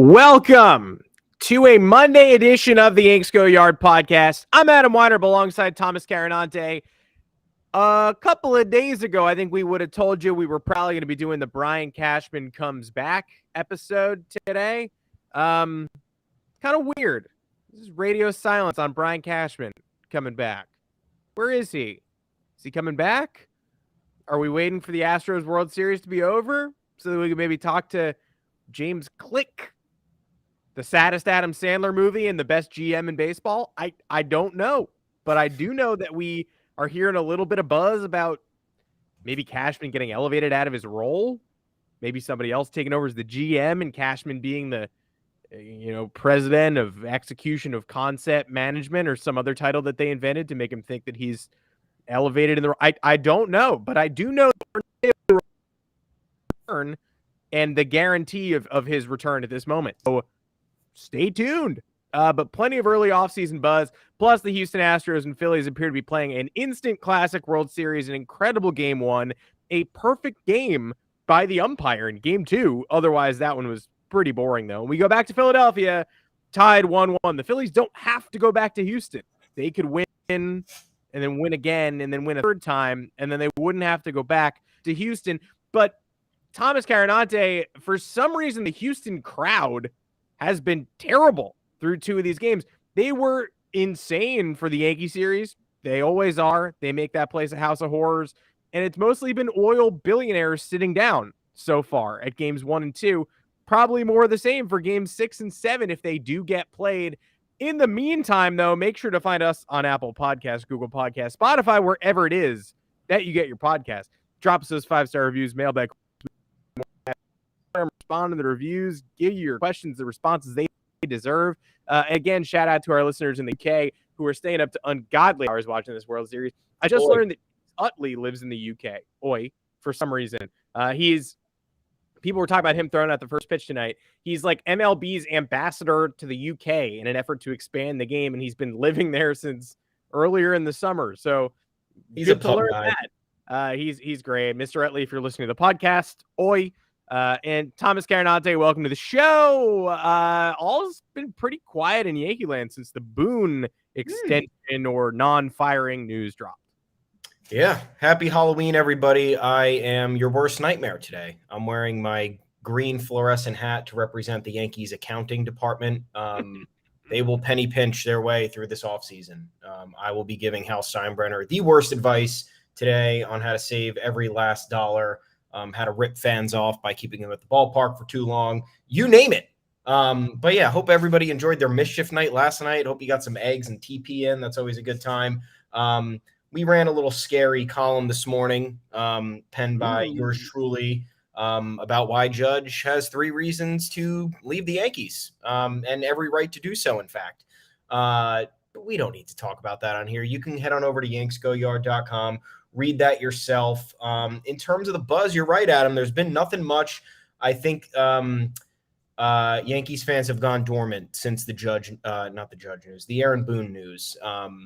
Welcome to a Monday edition of the Yanks Go Yard podcast. I'm Adam Weinrib alongside Thomas Carannante. A couple of days ago, I think we would have told you we were probably going to be doing the Brian Cashman Comes Back episode today. Kind of weird. This is radio silence on Brian Cashman coming back. Where is he? Is he coming back? Are we waiting for the Astros World Series to be over so that we can maybe talk to James Click? The saddest Adam Sandler movie and the best GM in baseball? I don't know. But I do know that we are hearing a little bit of buzz about maybe Cashman getting elevated out of his role. Maybe somebody else taking over as the GM and Cashman being the president of execution of concept management or some other title that they invented to make him think that he's elevated in the I don't know. But I do know the return and the guarantee of his return at this moment. So stay tuned. But plenty of early offseason buzz. Plus, the Houston Astros and Phillies appear to be playing an instant classic World Series, an incredible game one, a perfect game by the umpire in game two. Otherwise, that one was pretty boring, though. And we go back to Philadelphia, tied 1-1. The Phillies don't have to go back to Houston. They could win and then win again and then win a third time, and then they wouldn't have to go back to Houston. But Thomas Carannante, for some reason, the Houston crowd has been terrible through two of these games. They were insane for the Yankee series. They always are. They make that place a house of horrors. And it's mostly been oil billionaires sitting down so far at games 1 and 2. Probably more of the same for games 6 and 7 if they do get played. In the meantime, though, make sure to find us on Apple Podcasts, Google Podcasts, Spotify, wherever it is that you get your podcast. Drop us those 5-star reviews, mailbag. Respond to the reviews, give you your questions, the responses they deserve. Again, shout out to our listeners in the UK who are staying up to ungodly hours watching this World Series. I just learned that Utley lives in the UK. For some reason. People were talking about him throwing out the first pitch tonight. He's like MLB's ambassador to the UK in an effort to expand the game, and he's been living there since earlier in the summer. So he's good a to learn guy. that. He's great. Mr. Utley, if you're listening to the podcast, and Thomas Carannante, welcome to the show. All's been pretty quiet in Yankee land since the Boone extension or non-firing news dropped. Yeah. Happy Halloween, everybody. I am your worst nightmare today. I'm wearing my green fluorescent hat to represent the Yankees accounting department. They will penny pinch their way through this offseason. I will be giving Hal Steinbrenner the worst advice today on how to save every last dollar. How to rip fans off by keeping them at the ballpark for too long. You name it. But yeah, hope everybody enjoyed their mischief night last night. Hope you got some eggs and TP in. That's always a good time. We ran a little scary column this morning, penned by yours truly, about why Judge has 3 reasons to leave the Yankees, and every right to do so, in fact. But we don't need to talk about that on here. You can head on over to yanksgoyard.com. Read that yourself. In terms of the buzz, you're right, Adam. There's been nothing much. I think Yankees fans have gone dormant since the Aaron Boone news,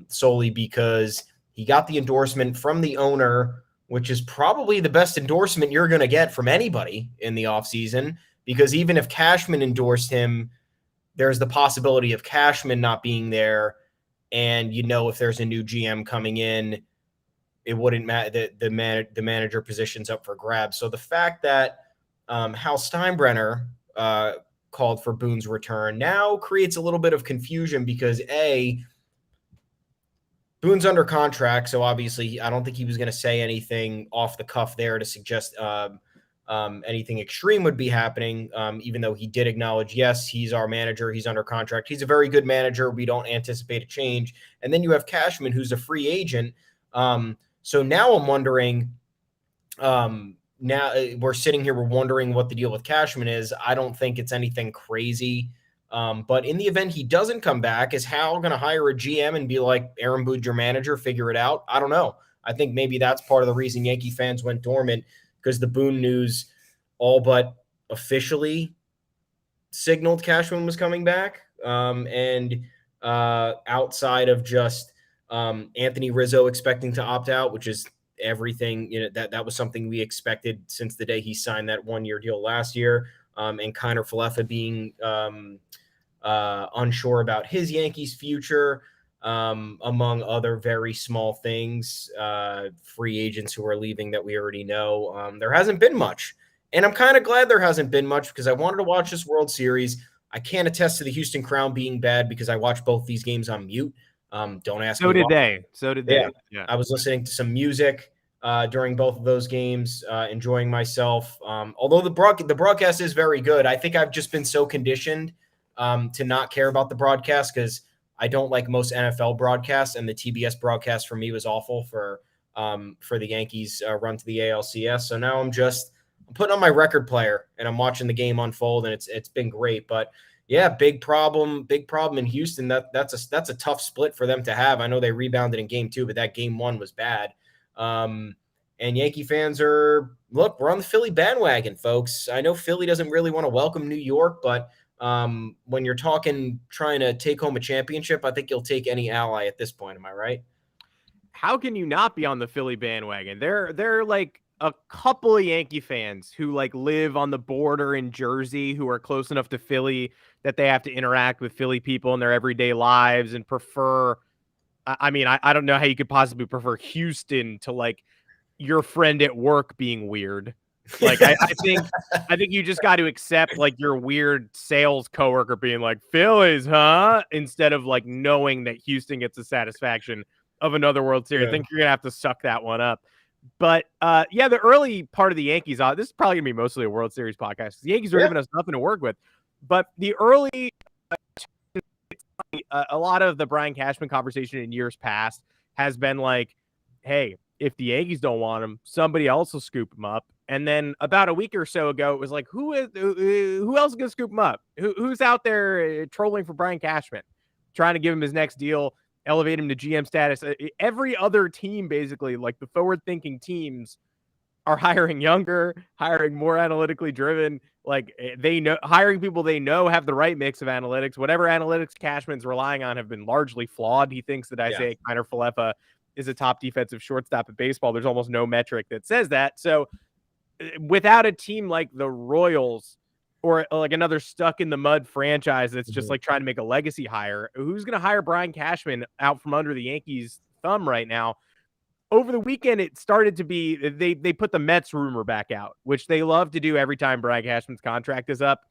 solely because he got the endorsement from the owner, which is probably the best endorsement you're going to get from anybody in the offseason, because even if Cashman endorsed him, there's the possibility of Cashman not being there. And, if there's a new GM coming in, it wouldn't matter that the manager position's up for grabs. So the fact that Hal Steinbrenner called for Boone's return now creates a little bit of confusion because Boone's under contract. So obviously I don't think he was going to say anything off the cuff there to suggest anything extreme would be happening. Even though he did acknowledge, yes, he's our manager. He's under contract. He's a very good manager. We don't anticipate a change. And then you have Cashman, who's a free agent. So now I'm wondering, now we're sitting here, we're wondering what the deal with Cashman is. I don't think it's anything crazy. But in the event he doesn't come back, is Hal going to hire a GM and be like, Aaron Boone, your manager, figure it out? I don't know. I think maybe that's part of the reason Yankee fans went dormant, because the Boone news all but officially signaled Cashman was coming back. And outside of just Anthony Rizzo expecting to opt out, which is everything, that was something we expected since the day he signed that 1-year deal last year. and Kiner Falefa being unsure about his Yankees future, among other very small things, free agents who are leaving that we already know. There hasn't been much. And I'm kind of glad there hasn't been much because I wanted to watch this World Series. I can't attest to the Houston Crown being bad because I watched both these games on mute. Don't ask me So did why. they. So did they. Yeah. I was listening to some music during both of those games, enjoying myself. Although the broadcast is very good, I think I've just been so conditioned to not care about the broadcast because I don't like most NFL broadcasts, and the TBS broadcast for me was awful for the Yankees run to the ALCS. So now I'm putting on my record player and I'm watching the game unfold, and it's been great. But yeah, big problem in Houston. That's a tough split for them to have. I know they rebounded in game 2, but that game 1 was bad. And Yankee fans we're on the Philly bandwagon, folks. I know Philly doesn't really want to welcome New York, but when you're talking trying to take home a championship, I think you'll take any ally at this point. Am I right? How can you not be on the Philly bandwagon? They're like a couple of Yankee fans who like live on the border in Jersey who are close enough to Philly that they have to interact with Philly people in their everyday lives and prefer. I mean, I don't know how you could possibly prefer Houston to like your friend at work being weird. Like I think you just got to accept like your weird sales coworker being like Phillies, huh? Instead of like knowing that Houston gets the satisfaction of another World Series. Yeah. I think you're gonna have to suck that one up. But yeah, the early part of the Yankees, this is probably gonna be mostly a World Series podcast. The Yankees are giving us nothing to work with, but the early, a lot of the Brian Cashman conversation in years past has been like, hey, if the Yankees don't want him, somebody else will scoop him up. And then about a week or so ago, it was like, who else is gonna scoop him up? Who's out there trolling for Brian Cashman, trying to give him his next deal? Elevate him to GM status. Every other team, basically, like the forward-thinking teams, are hiring younger, hiring more analytically driven. Like they know, hiring people they know have the right mix of analytics. Whatever analytics Cashman's relying on have been largely flawed. He thinks that Isaiah Kiner Falefa is a top defensive shortstop in baseball. There's almost no metric that says that. So without a team like the Royals, or like another stuck in the mud franchise that's just like trying to make a legacy hire, who's going to hire Brian Cashman out from under the Yankees' thumb right now? Over the weekend, it started to be, they put the Mets rumor back out, which they love to do every time Brian Cashman's contract is up.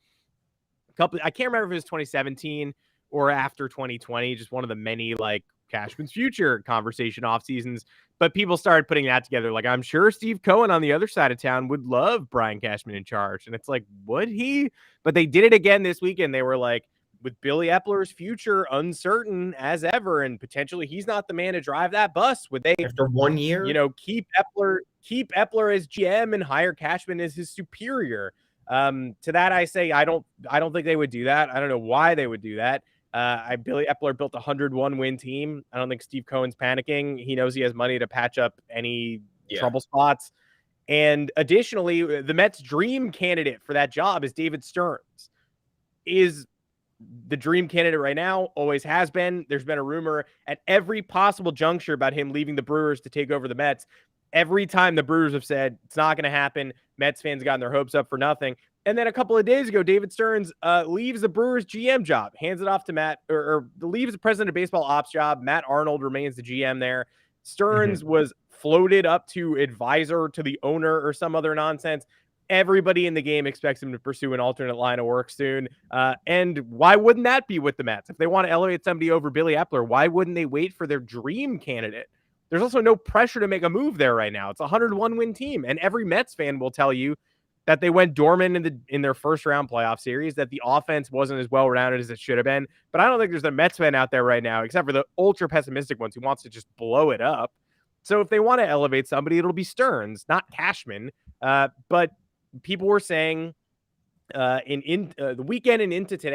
I can't remember if it was 2017 or after 2020, just one of the many like Cashman's future conversation off seasons. But people started putting that together. Like, I'm sure Steve Cohen on the other side of town would love Brian Cashman in charge. And it's like, would he? But they did it again this weekend. They were like, with Billy Epler's future uncertain as ever, and potentially he's not the man to drive that bus, would they, after 1 year, keep Epler as GM and hire Cashman as his superior? To that, I say, I don't think they would do that. I don't know why they would do that. Billy Epler built a 101 win team. I don't think Steve Cohen's panicking. He knows he has money to patch up any trouble spots. And additionally, the Mets' dream candidate for that job is David Stearns. Is the dream candidate right now, always has been. There's been a rumor at every possible juncture about him leaving the Brewers to take over the Mets. Every time the Brewers have said it's not going to happen, Mets fans gotten their hopes up for nothing. And then a couple of days ago, David Stearns leaves the Brewers GM job, hands it off to Matt, or leaves the president of baseball ops job. Matt Arnold remains the GM there. Stearns was floated up to advisor to the owner or some other nonsense. Everybody in the game expects him to pursue an alternate line of work soon. And why wouldn't that be with the Mets? If they want to elevate somebody over Billy Epler, why wouldn't they wait for their dream candidate? There's also no pressure to make a move there right now. It's a 101 win team. And every Mets fan will tell you that they went dormant in their first round playoff series, that the offense wasn't as well rounded as it should have been. But I don't think there's a Mets fan out there right now, except for the ultra pessimistic ones who wants to just blow it up. So if they want to elevate somebody, it'll be Stearns, not Cashman. But people were saying in the weekend and into today,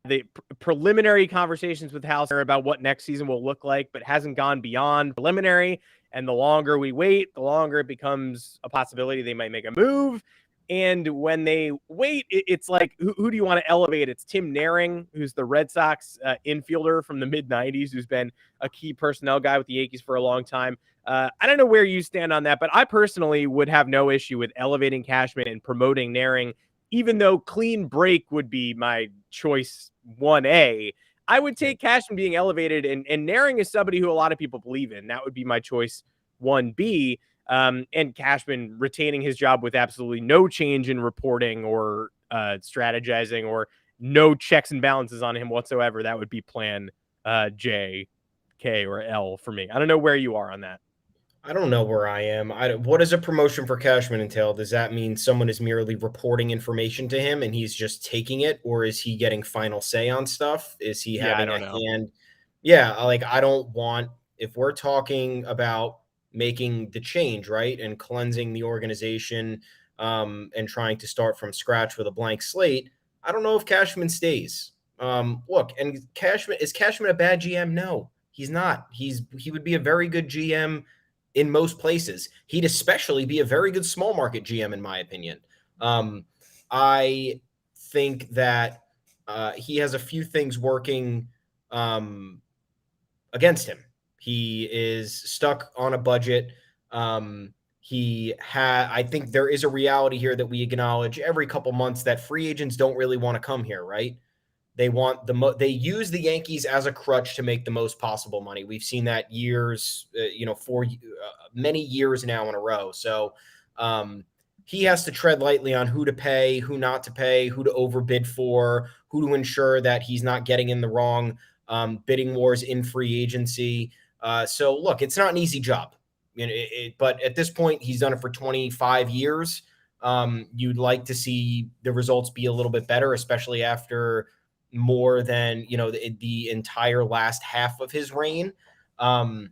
the preliminary conversations with Hal about what next season will look like, but hasn't gone beyond preliminary. And the longer we wait, the longer it becomes a possibility they might make a move. And when they wait, it's like, who do you want to elevate? It's Tim Naring, who's the Red Sox infielder from the mid-'90s, who's been a key personnel guy with the Yankees for a long time. I don't know where you stand on that, but I personally would have no issue with elevating Cashman and promoting Naring, even though clean break would be my choice 1A. I would take Cashman being elevated, and Naring is somebody who a lot of people believe in. That would be my choice 1B. And Cashman retaining his job with absolutely no change in reporting or strategizing or no checks and balances on him whatsoever. That would be plan J, K, or L for me. I don't know where you are on that. I don't know where I am. What does a promotion for Cashman entail? Does that mean someone is merely reporting information to him and he's just taking it, or is he getting final say on stuff? Is he Yeah, I having don't a know. hand? Yeah, like I don't want, if we're talking about making the change, right, and cleansing the organization, and trying to start from scratch with a blank slate, I don't know if Cashman stays. Look, and Cashman a bad GM? No, he's not. He would be a very good GM in most places. He'd especially be a very good small market GM, in my opinion. I think that he has a few things working against him. He is stuck on a budget. I think there is a reality here that we acknowledge every couple months that free agents don't really want to come here, right? They use the Yankees as a crutch to make the most possible money. We've seen that for many years now in a row. So he has to tread lightly on who to pay, who not to pay, who to overbid for, who to ensure that he's not getting in the wrong bidding wars in free agency. So look, it's not an easy job, but at this point, he's done it for 25 years. You'd like to see the results be a little bit better, especially after more than the entire last half of his reign, and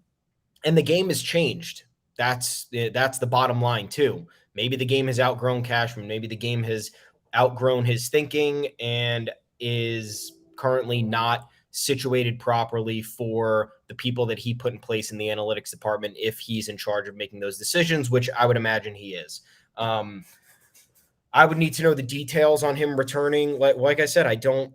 the game has changed. That's the bottom line too. Maybe the game has outgrown Cashman. Maybe the game has outgrown his thinking and is currently not situated properly for the people that he put in place in the analytics department if he's in charge of making those decisions, which I would imagine he is. I would need to know the details on him returning. Like I said, I don't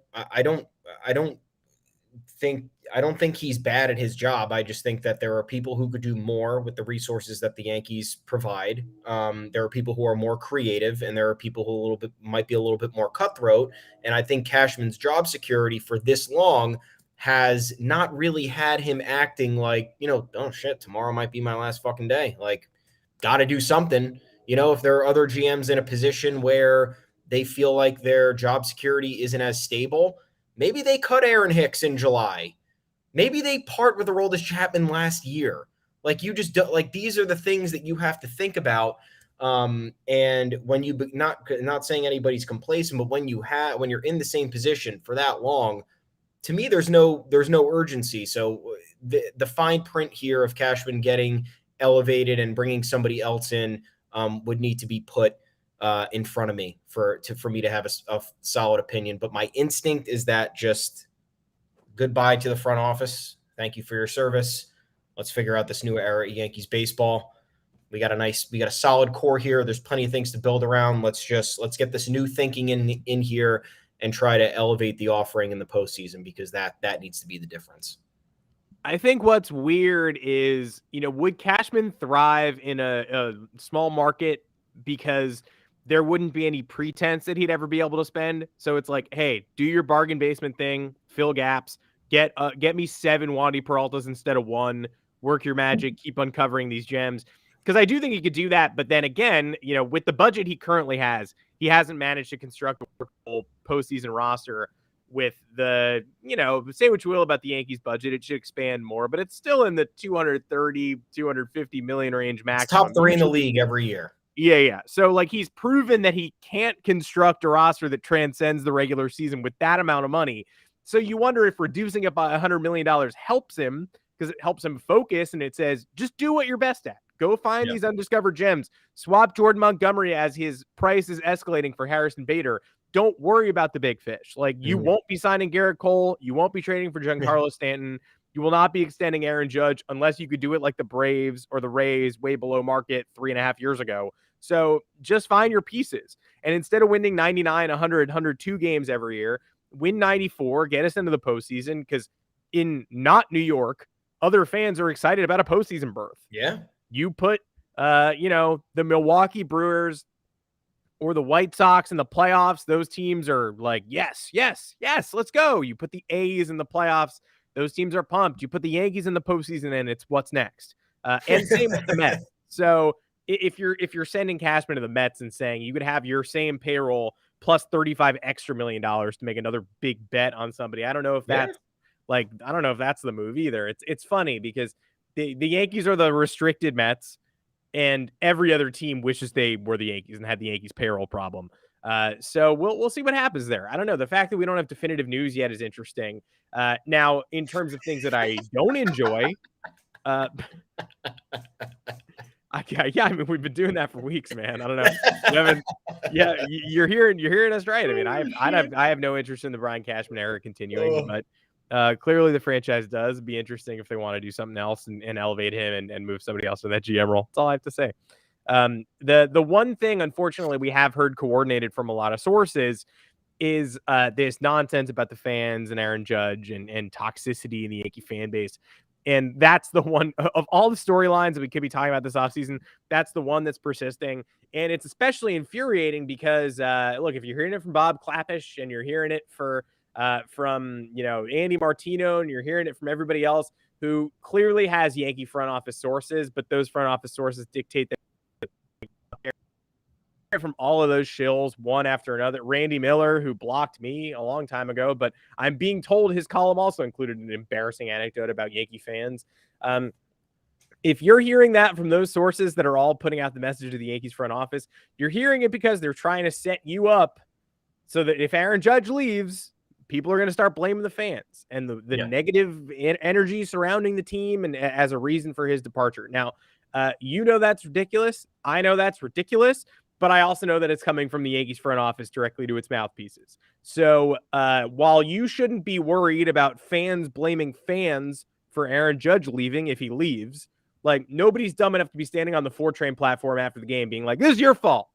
think he's bad at his job. I just think that there are people who could do more with the resources that the Yankees provide. There are people who are more creative, and there are people who might be a little bit more cutthroat. And I think Cashman's job security for this long has not really had him acting like, oh shit, tomorrow might be my last fucking day. Like, got to do something. If there are other GMs in a position where they feel like their job security isn't as stable, maybe they cut Aaron Hicks in July. Maybe they part with Aroldis Chapman last year. Like, you just don't, like, these are the things that you have to think about. And when you not saying anybody's complacent, but when you're in the same position for that long, to me, there's no urgency. So the fine print here of Cashman getting elevated and bringing somebody else in would need to be put in front of me for me to have a solid opinion. But my instinct is that just goodbye to the front office. Thank you for your service. Let's figure out this new era of Yankees baseball. We got a solid core here. There's plenty of things to build around. Let's get this new thinking in here and try to elevate the offering in the postseason, because that needs to be the difference. I think what's weird is, would Cashman thrive in a small market because there wouldn't be any pretense that he'd ever be able to spend? So it's like, hey, do your bargain basement thing, fill gaps, get me 7 Wandy Peraltas instead of 1, work your magic, keep uncovering these gems. Because I do think he could do that. But then again, with the budget he currently has, he hasn't managed to construct a workable postseason roster with the, say what you will about the Yankees budget. It should expand more, but it's still in the 230, 250 million range maximum. It's top 3 in the league every year. Yeah. So like, he's proven that he can't construct a roster that transcends the regular season with that amount of money. So you wonder if reducing it by $100 million helps him, because it helps him focus. And it says, just do what you're best at. Go find these undiscovered gems. Swap Jordan Montgomery as his price is escalating for Harrison Bader. Don't worry about the big fish. Like, you won't be signing Garrett Cole. You won't be trading for Giancarlo Stanton. You will not be extending Aaron Judge unless you could do it like the Braves or the Rays way below market 3.5 years ago. So just find your pieces. And instead of winning 99, 100, 102 games every year, win 94, get us into the postseason, because in not New York, other fans are excited about a postseason berth. Yeah. You put, the Milwaukee Brewers or the White Sox in the playoffs, those teams are like, yes, yes, yes, let's go. You put the A's in the playoffs, those teams are pumped. You put the Yankees in the postseason, and it's what's next. And same with the Mets. So if you're sending Cashman to the Mets and saying you could have your same payroll plus $35 million to make another big bet on somebody, I don't know if that's the move either. It's funny because the Yankees are the restricted Mets, and every other team wishes they were the Yankees and had the Yankees payroll problem. So we'll see what happens there. I don't know. The fact that we don't have definitive news yet is interesting. Now, in terms of things that I don't enjoy, I mean, we've been doing that for weeks, man. I don't know. You're hearing us right. I mean, I have no interest in the Brian Cashman era continuing, but clearly the franchise does. It'd be interesting if they want to do something else and elevate him and move somebody else to that GM role. That's all I have to say. The one thing, unfortunately, we have heard coordinated from a lot of sources is this nonsense about the fans and Aaron Judge and toxicity in the Yankee fan base. And that's the one of all the storylines that we could be talking about this offseason. That's the one that's persisting. And it's especially infuriating because, look, if you're hearing it from Bob Clappish and you're hearing it from Andy Martino and you're hearing it from everybody else who clearly has Yankee front office sources, but those front office sources dictate that from all of those shills, one after another. Randy Miller, who blocked me a long time ago, but I'm being told his column also included an embarrassing anecdote about Yankee fans. If you're hearing that from those sources that are all putting out the message to the Yankees front office, you're hearing it because they're trying to set you up so that if Aaron Judge leaves, people are going to start blaming the fans and the negative energy surrounding the team and as a reason for his departure. Now, that's ridiculous. I know that's ridiculous. But I also know that it's coming from the Yankees front office directly to its mouthpieces. So while you shouldn't be worried about fans blaming fans for Aaron Judge leaving if he leaves, like nobody's dumb enough to be standing on the 4-train platform after the game being like, this is your fault.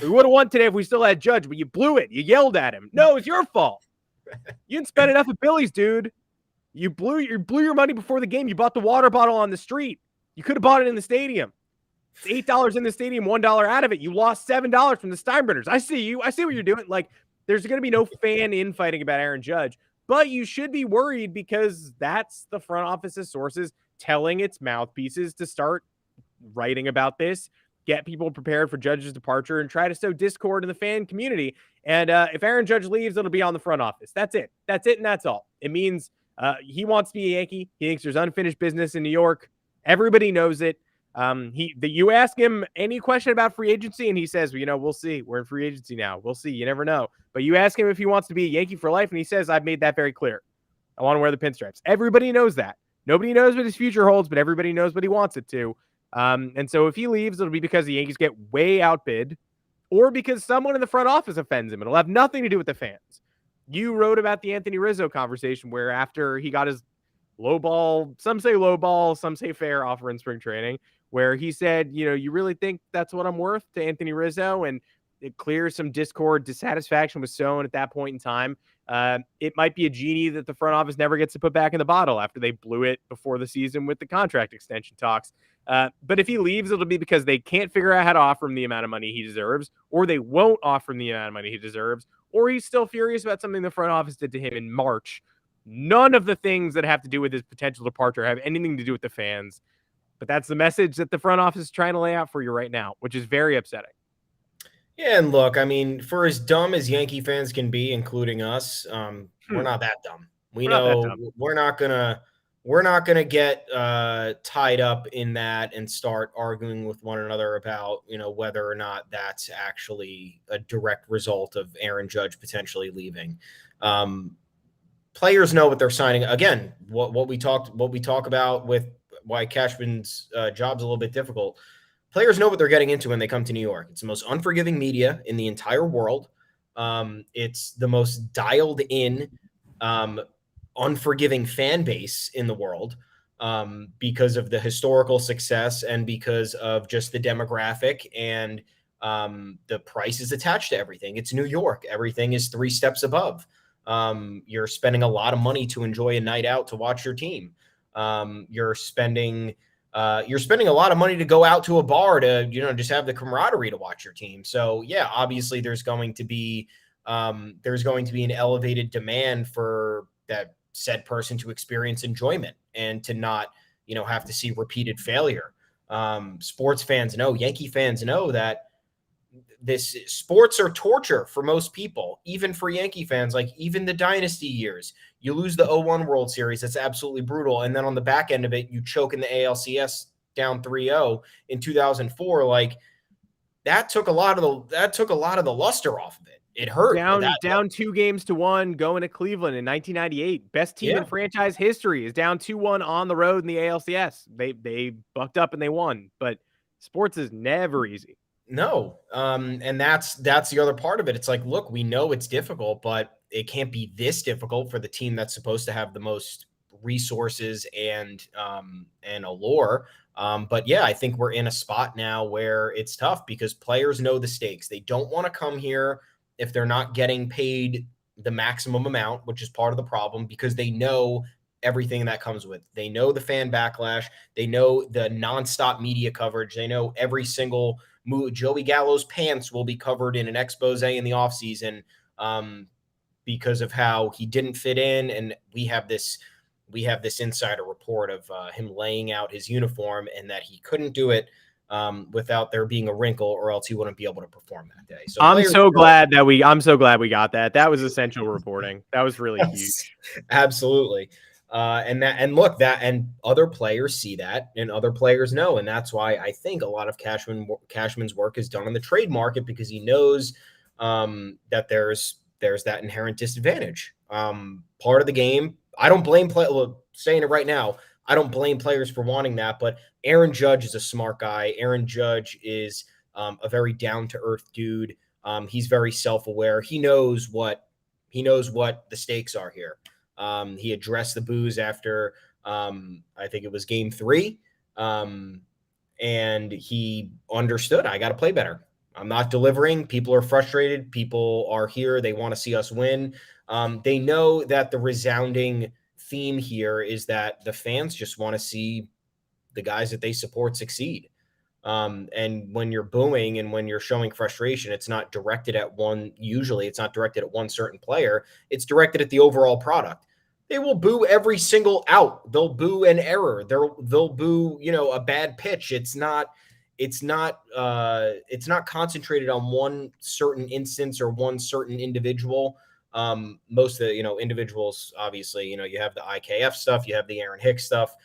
We would have won today if we still had Judge, but you blew it. You yelled at him. No, it's your fault. You didn't spend enough at Billy's, dude. You blew your money before the game. You bought the water bottle on the street. You could have bought it in the stadium. It's $8 in the stadium, $1 out of it. You lost $7 from the Steinbrenners. I see you. I see what you're doing. Like, there's going to be no fan infighting about Aaron Judge, but you should be worried because that's the front office's sources telling its mouthpieces to start writing about this, get people prepared for Judge's departure, and try to sow discord in the fan community. And if Aaron Judge leaves, it'll be on the front office. That's it. That's it, and that's all. It means he wants to be a Yankee. He thinks there's unfinished business in New York. Everybody knows it. You ask him any question about free agency and he says, well, we'll see. We're in free agency now. We'll see. You never know. But you ask him if he wants to be a Yankee for life and he says, I've made that very clear. I want to wear the pinstripes. Everybody knows that. Nobody knows what his future holds, but everybody knows what he wants it to. And so if he leaves, it'll be because the Yankees get way outbid or because someone in the front office offends him. It'll have nothing to do with the fans. You wrote about the Anthony Rizzo conversation where after he got his some say fair offer in spring training, where he said, you really think that's what I'm worth to Anthony Rizzo? And it clears some discord. Dissatisfaction was sown at that point in time. It might be a genie that the front office never gets to put back in the bottle after they blew it before the season with the contract extension talks. But if he leaves, it'll be because they can't figure out how to offer him the amount of money he deserves, or they won't offer him the amount of money he deserves, or he's still furious about something the front office did to him in March. None of the things that have to do with his potential departure have anything to do with the fans. But that's the message that the front office is trying to lay out for you right now, which is very upsetting. Yeah, and look, I mean, for as dumb as Yankee fans can be, including us, we're not that dumb. We're not gonna get tied up in that and start arguing with one another about whether or not that's actually a direct result of Aaron Judge potentially leaving. Players know what they're signing. Again, what we talk about with why Cashman's job's a little bit difficult. Players know what they're getting into when they come to New York. It's the most unforgiving media in the entire world. It's the most dialed in, unforgiving fan base in the world because of the historical success and because of just the demographic and the prices attached to everything. It's New York. Everything is 3 steps above. You're spending a lot of money to enjoy a night out to watch your team. You're spending a lot of money to go out to a bar to, just have the camaraderie to watch your team. So yeah, obviously there's going to be an elevated demand for that said person to experience enjoyment and to not, have to see repeated failure. Sports fans know, Yankee fans know that this sports are torture for most people, even for Yankee fans. Like even the dynasty years, you lose the 0-1 World Series. That's absolutely brutal. And then on the back end of it, you choke in the ALCS down 3-0 in 2004. Like that took a lot of the luster off of it. It hurt. Down 2-1 going to Cleveland in 1998. Best team in franchise history is down 2-1 on the road in the ALCS. They bucked up and they won, but sports is never easy. No. And that's the other part of it. It's like, look, we know it's difficult, but it can't be this difficult for the team that's supposed to have the most resources and allure. But yeah, I think we're in a spot now where it's tough because players know the stakes. They don't want to come here if they're not getting paid the maximum amount, which is part of the problem, because they know everything that comes with. They know the fan backlash. They know the nonstop media coverage. They know every single move. Joey Gallo's pants will be covered in an expose in the offseason because of how he didn't fit in. And we have this insider report of him laying out his uniform and that he couldn't do it without there being a wrinkle, or else he wouldn't be able to perform that day. So I'm so glad we got that. That was essential reporting. That was really huge. Absolutely. And other players see that and other players know. And that's why I think a lot of Cashman's work is done on the trade market, because he knows that there's that inherent disadvantage. Part of the game. I don't blame saying it right now. I don't blame players for wanting that, but Aaron Judge is a smart guy. Aaron Judge is a very down-to-earth dude. He's very self-aware. He knows what the stakes are here. He addressed the boos after I think it was game 3. And he understood, I got to play better. I'm not delivering. People are frustrated. People are here. They want to see us win. They know that the resounding theme here is that the fans just want to see the guys that they support succeed. And when you're booing and when you're showing frustration, it's not directed at one. Usually it's not directed at one certain player. It's directed at the overall product. They will boo every single out. They'll boo an error. They'll boo, a bad pitch. It's not concentrated on one certain instance or one certain individual. Most of the, individuals, obviously, you have the IKF stuff, you have the Aaron Hicks stuff,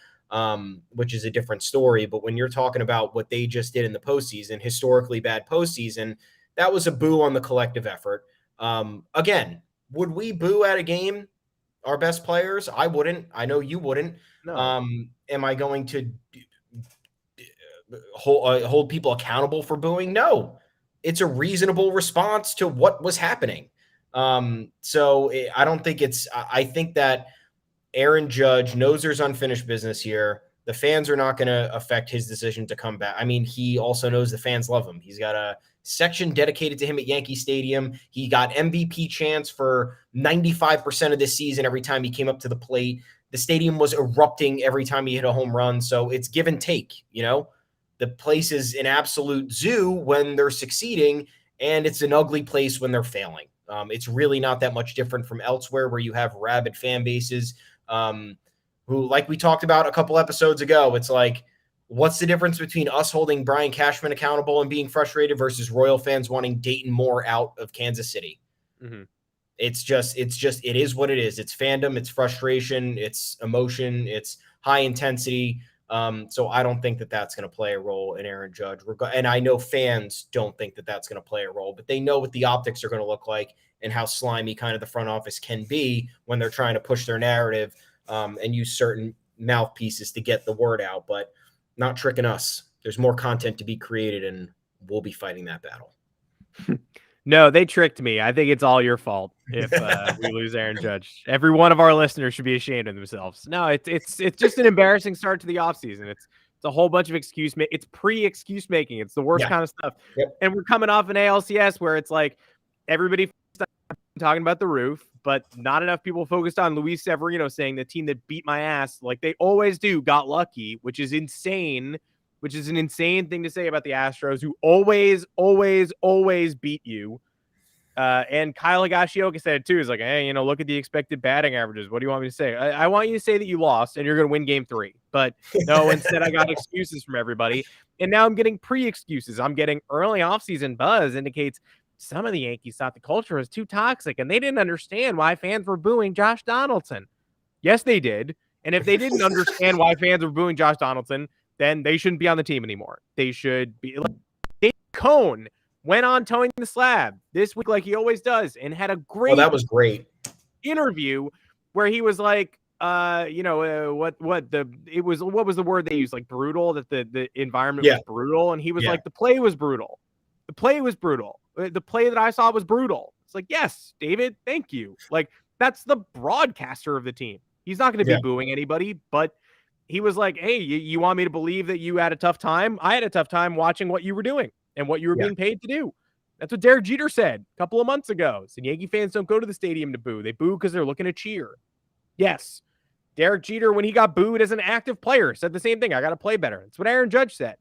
which is a different story. But when you're talking about what they just did in the postseason, historically bad postseason, that was a boo on the collective effort. Again, would we boo at a game our best players? I wouldn't. I know you wouldn't. No. Am I going to hold people accountable for booing? No. It's a reasonable response to what was happening. So I don't think I think that Aaron Judge knows there's unfinished business here. The fans are not going to affect his decision to come back. I mean, he also knows the fans love him. He's got a section dedicated to him at Yankee Stadium. He got MVP chants for 95% of this season every time he came up to the plate. The stadium was erupting every time he hit a home run. So it's give and take, The place is an absolute zoo when they're succeeding, and it's an ugly place when they're failing. It's really not that much different from elsewhere where you have rabid fan bases who, like we talked about a couple episodes ago, it's like, what's the difference between us holding Brian Cashman accountable and being frustrated versus Royal fans wanting Dayton Moore out of Kansas City? Mm-hmm. It is what it is. It's fandom, it's frustration, it's emotion, it's high intensity. So I don't think that that's going to play a role in Aaron Judge. And I know fans don't think that that's going to play a role, but they know what the optics are going to look like and how slimy kind of the front office can be when they're trying to push their narrative and use certain mouthpieces to get the word out, but not tricking us. There's more content to be created, and we'll be fighting that battle. No, they tricked me. I think it's all your fault if we lose Aaron Judge. Every one of our listeners should be ashamed of themselves. No, it's just an embarrassing start to the offseason. It's a whole bunch of it's pre-excuse making. It's the worst kind of stuff. Yep. And we're coming off an ALCS where it's like everybody talking about the roof, but not enough people focused on Luis Severino saying the team that beat my ass, like they always do, got lucky, which is insane, which is an insane thing to say about the Astros, who always, always, always beat you. And Kyle Higashioka said it too. He's like, hey, look at the expected batting averages. What do you want me to say? I want you to say that you lost and you're going to win game 3. But no, instead I got excuses from everybody. And now I'm getting pre-excuses. I'm getting early offseason buzz indicates some of the Yankees thought the culture was too toxic and they didn't understand why fans were booing Josh Donaldson. Yes, they did. And if they didn't understand why fans were booing Josh Donaldson, then they shouldn't be on the team anymore. They should be like Dave Cone went on towing the slab this week like he always does and had a great that was great interview where he was like, what was the word they used? Like brutal, that the environment was brutal. And he was like, the play was brutal. The play was brutal. The play that I saw was brutal. It's like, yes, David, thank you. Like, that's the broadcaster of the team. He's not going to be booing anybody, but he was like, hey, you want me to believe that you had a tough time? I had a tough time watching what you were doing and what you were being paid to do. That's what Derek Jeter said a couple of months ago. So Yankee fans don't go to the stadium to boo. They boo because they're looking to cheer. Yes. Derek Jeter, when he got booed as an active player, said the same thing. I got to play better. That's what Aaron Judge said.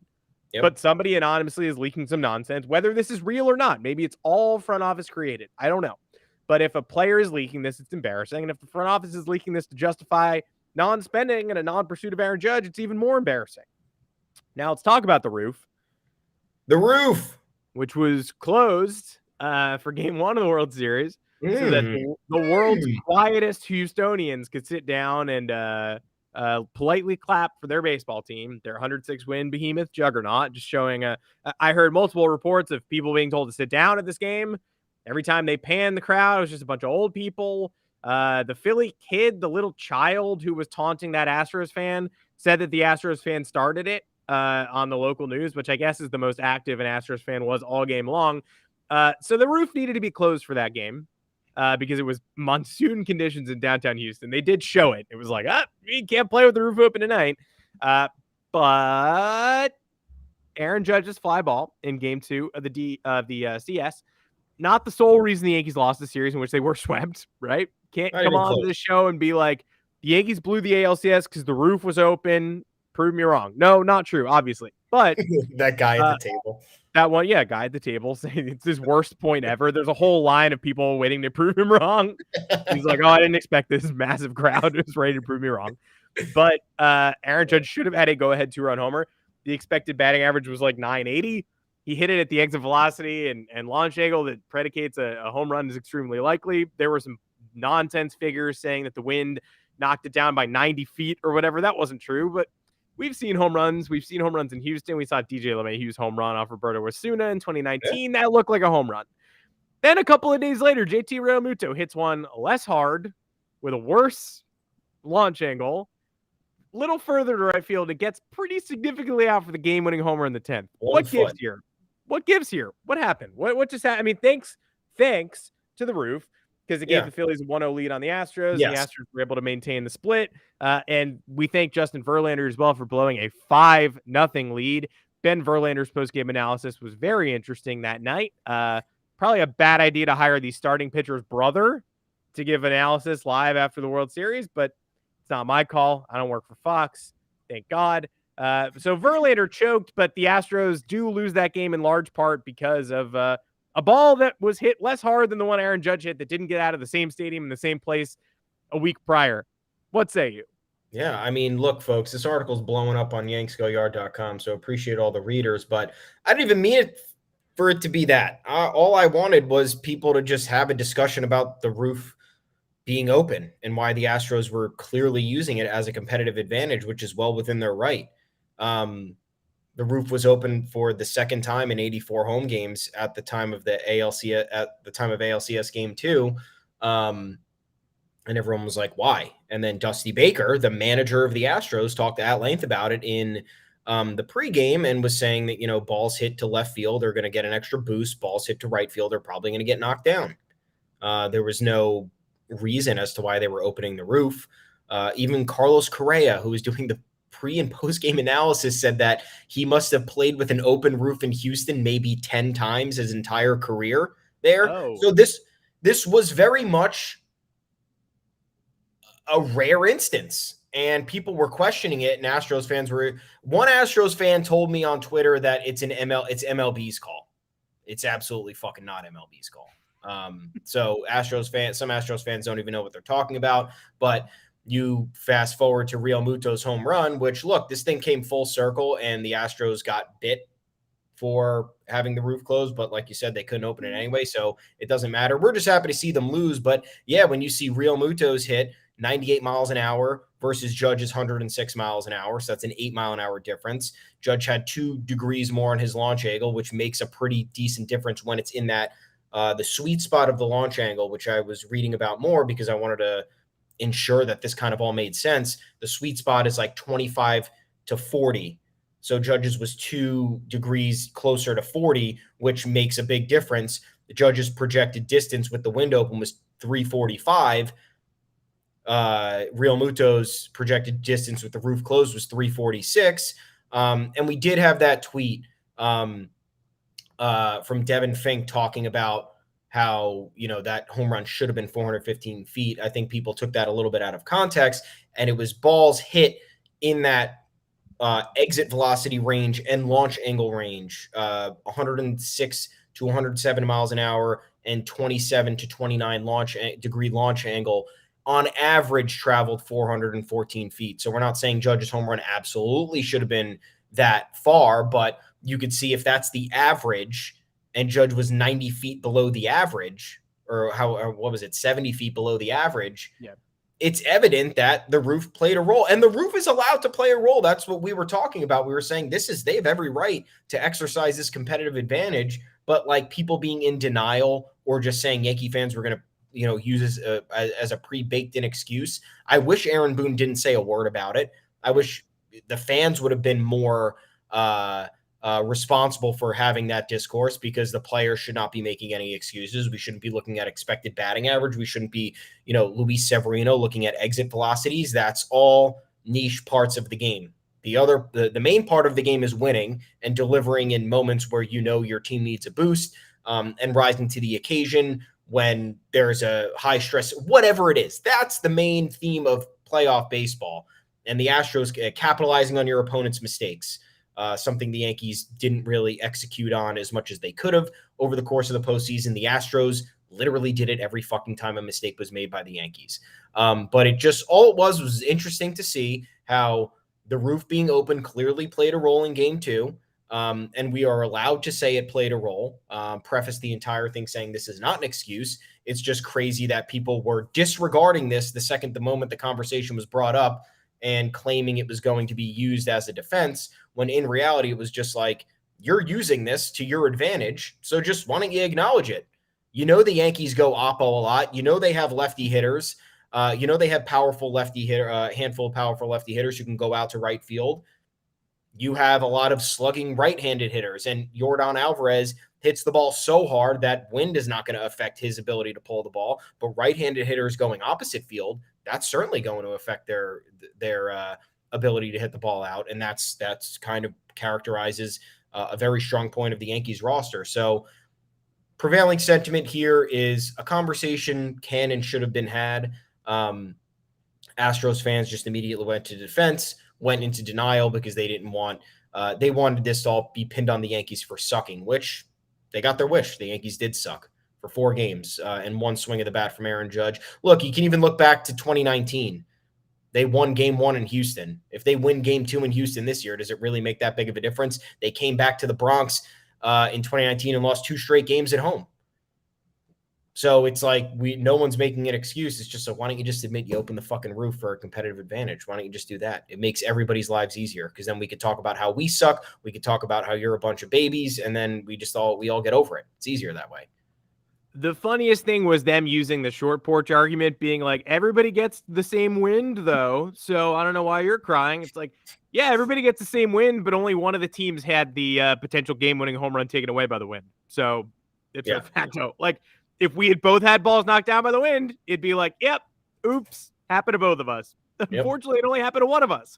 Yep. But somebody anonymously is leaking some nonsense, whether this is real or not. Maybe it's all front office created. I don't know. But if a player is leaking this, it's embarrassing. And if the front office is leaking this to justify non-spending and a non-pursuit of Aaron Judge, it's even more embarrassing. Now let's talk about the roof. The roof, which was closed for Game 1 of the World Series, so that the world's quietest Houstonians could sit down and politely clap for their baseball team, their 106-win behemoth juggernaut, just showing I heard multiple reports of people being told to sit down at this game. Every time they panned the crowd, it was just a bunch of old people. The Philly kid, the little child who was taunting that Astros fan, said that the Astros fan started it on the local news, which I guess is the most active an Astros fan was all game long. So the roof needed to be closed for that game because it was monsoon conditions in downtown Houston. They did show it. It was like, you can't play with the roof open tonight. But Aaron Judge's fly ball in Game 2 of the CS, not the sole reason the Yankees lost the series in which they were swept, right? Can't come on to this show and be like, the Yankees blew the ALCS because the roof was open. Prove me wrong. No, not true, obviously. But that guy at the table. That one, guy at the table saying it's his worst point ever. There's a whole line of people waiting to prove him wrong. He's like, I didn't expect this massive crowd was ready to prove me wrong. But Aaron Judge should have had a go-ahead 2-run homer. The expected batting average was like 980. He hit it at the exit velocity and launch angle that predicates a home run is extremely likely. There were some nonsense figures saying that the wind knocked it down by 90 feet or whatever. That wasn't true, but we've seen home runs. We've seen home runs in Houston. We saw DJ LeMahieu's home run off Roberto Osuna in 2019. That looked like a home run. Then a couple of days later, JT Realmuto hits one less hard with a worse launch angle, little further to right field. It gets pretty significantly out for the game-winning homer in the 10th. What gives here? What gives here? What happened? What just happened? I mean, thanks to the roof, because it gave the Phillies a 1-0 lead on the Astros. Yes. The Astros were able to maintain the split. And we thank Justin Verlander as well for blowing a 5-0 lead. Ben Verlander's post-game analysis was very interesting that night. Probably a bad idea to hire the starting pitcher's brother to give analysis live after the World Series, but it's not my call. I don't work for Fox. Thank God. So Verlander choked, but the Astros do lose that game in large part because of a ball that was hit less hard than the one Aaron Judge hit that didn't get out of the same stadium in the same place a week prior. What say you? Yeah, I mean, look, folks, this article's blowing up on yanksgoyard.com, so appreciate all the readers, but I didn't even mean it for it to be that. All I wanted was people to just have a discussion about the roof being open and why the Astros were clearly using it as a competitive advantage, which is well within their right. The roof was open for the second time in 84 home games at the time of the ALCS Game 2. And everyone was like, why? And then Dusty Baker, the manager of the Astros, talked at length about it in the pregame and was saying that, balls hit to left field, they're going to get an extra boost. Balls hit to right field, they're probably going to get knocked down. There was no reason as to why they were opening the roof. Even Carlos Correa, who was doing the pre and post game analysis, said that he must have played with an open roof in Houston maybe 10 times his entire career there. Oh. So this was very much a rare instance. And people were questioning it, and Astros fans were. One Astros fan told me on Twitter that it's MLB's call. It's absolutely fucking not MLB's call. So some Astros fans don't even know what they're talking about. But you fast forward to Realmuto's home run, which, look, this thing came full circle, and the Astros got bit for having the roof closed, but like you said, they couldn't open it anyway, so it doesn't matter. We're just happy to see them lose, but yeah, when you see Realmuto's hit 98 miles an hour versus Judge's 106 miles an hour, so that's an 8-mile-an-hour difference. Judge had 2 degrees more on his launch angle, which makes a pretty decent difference when it's in that the sweet spot of the launch angle, which I was reading about more because I wanted to ensure that this kind of all made sense. The sweet spot is like 25 to 40. So Judge's was 2 degrees closer to 40, which makes a big difference. The Judge's projected distance with the window open was 345. Realmuto's projected distance with the roof closed was 346. And we did have that tweet from Devin Fink talking about how, that home run should have been 415 feet. I think people took that a little bit out of context, and it was balls hit in that exit velocity range and launch angle range, 106 to 107 miles an hour and 27 to 29 degree launch angle on average traveled 414 feet. So we're not saying Judge's home run absolutely should have been that far, but you could see if that's the average and Judge was 90 feet below the average, or what was it, 70 feet below the average. Yeah. It's evident that the roof played a role, and the roof is allowed to play a role. That's what we were talking about. We were saying they have every right to exercise this competitive advantage, but like people being in denial or just saying Yankee fans were going to, use this as a pre-baked in excuse. I wish Aaron Boone didn't say a word about it. I wish the fans would have been more responsible for having that discourse, because the players should not be making any excuses. We shouldn't be looking at expected batting average. We shouldn't be, Luis Severino looking at exit velocities. That's all niche parts of the game. The main part of the game is winning and delivering in moments where your team needs a boost, and rising to the occasion when there's a high stress, whatever it is. That's the main theme of playoff baseball. And the Astros capitalizing on your opponent's mistakes. Something the Yankees didn't really execute on as much as they could have over the course of the postseason. The Astros literally did it every fucking time a mistake was made by the Yankees. But all it was interesting to see how the roof being open clearly played a role in game 2. And we are allowed to say it played a role. Preface the entire thing saying this is not an excuse. It's just crazy that people were disregarding this the moment the conversation was brought up and claiming it was going to be used as a defense, when in reality it was just like, you're using this to your advantage, so just why don't you acknowledge it? The Yankees go oppo a lot. They have lefty hitters. They have powerful lefty hitter, handful of powerful lefty hitters who can go out to right field. You have a lot of slugging right-handed hitters, and Yordan Alvarez hits the ball so hard that wind is not going to affect his ability to pull the ball. But right-handed hitters going opposite field, that's certainly going to affect their ability to hit the ball out, and that's kind of characterizes a very strong point of the Yankees roster. So prevailing sentiment here is a conversation can and should have been had. Astros fans just immediately went to defense, went into denial because they didn't want they wanted this to all be pinned on the Yankees for sucking, which they got their wish. The Yankees did suck for 4 games and 1 swing of the bat from Aaron Judge. Look, you can even look back to 2019. They won game 1 in Houston. If they win game 2 in Houston this year, does it really make that big of a difference? They came back to the Bronx in 2019 and lost 2 straight games at home. So it's like no one's making an excuse. It's just like, why don't you just admit you open the fucking roof for a competitive advantage? Why don't you just do that? It makes everybody's lives easier, because then we could talk about how we suck. We could talk about how you're a bunch of babies, and then we all get over it. It's easier that way. The funniest thing was them using the short porch argument, being like, everybody gets the same wind, though, so I don't know why you're crying. It's like, yeah, everybody gets the same wind, but only one of the teams had the potential game-winning home run taken away by the wind. So it's a facto. Like, if we had both had balls knocked down by the wind, it'd be like, yep, oops, happened to both of us. Yep. Unfortunately, it only happened to one of us.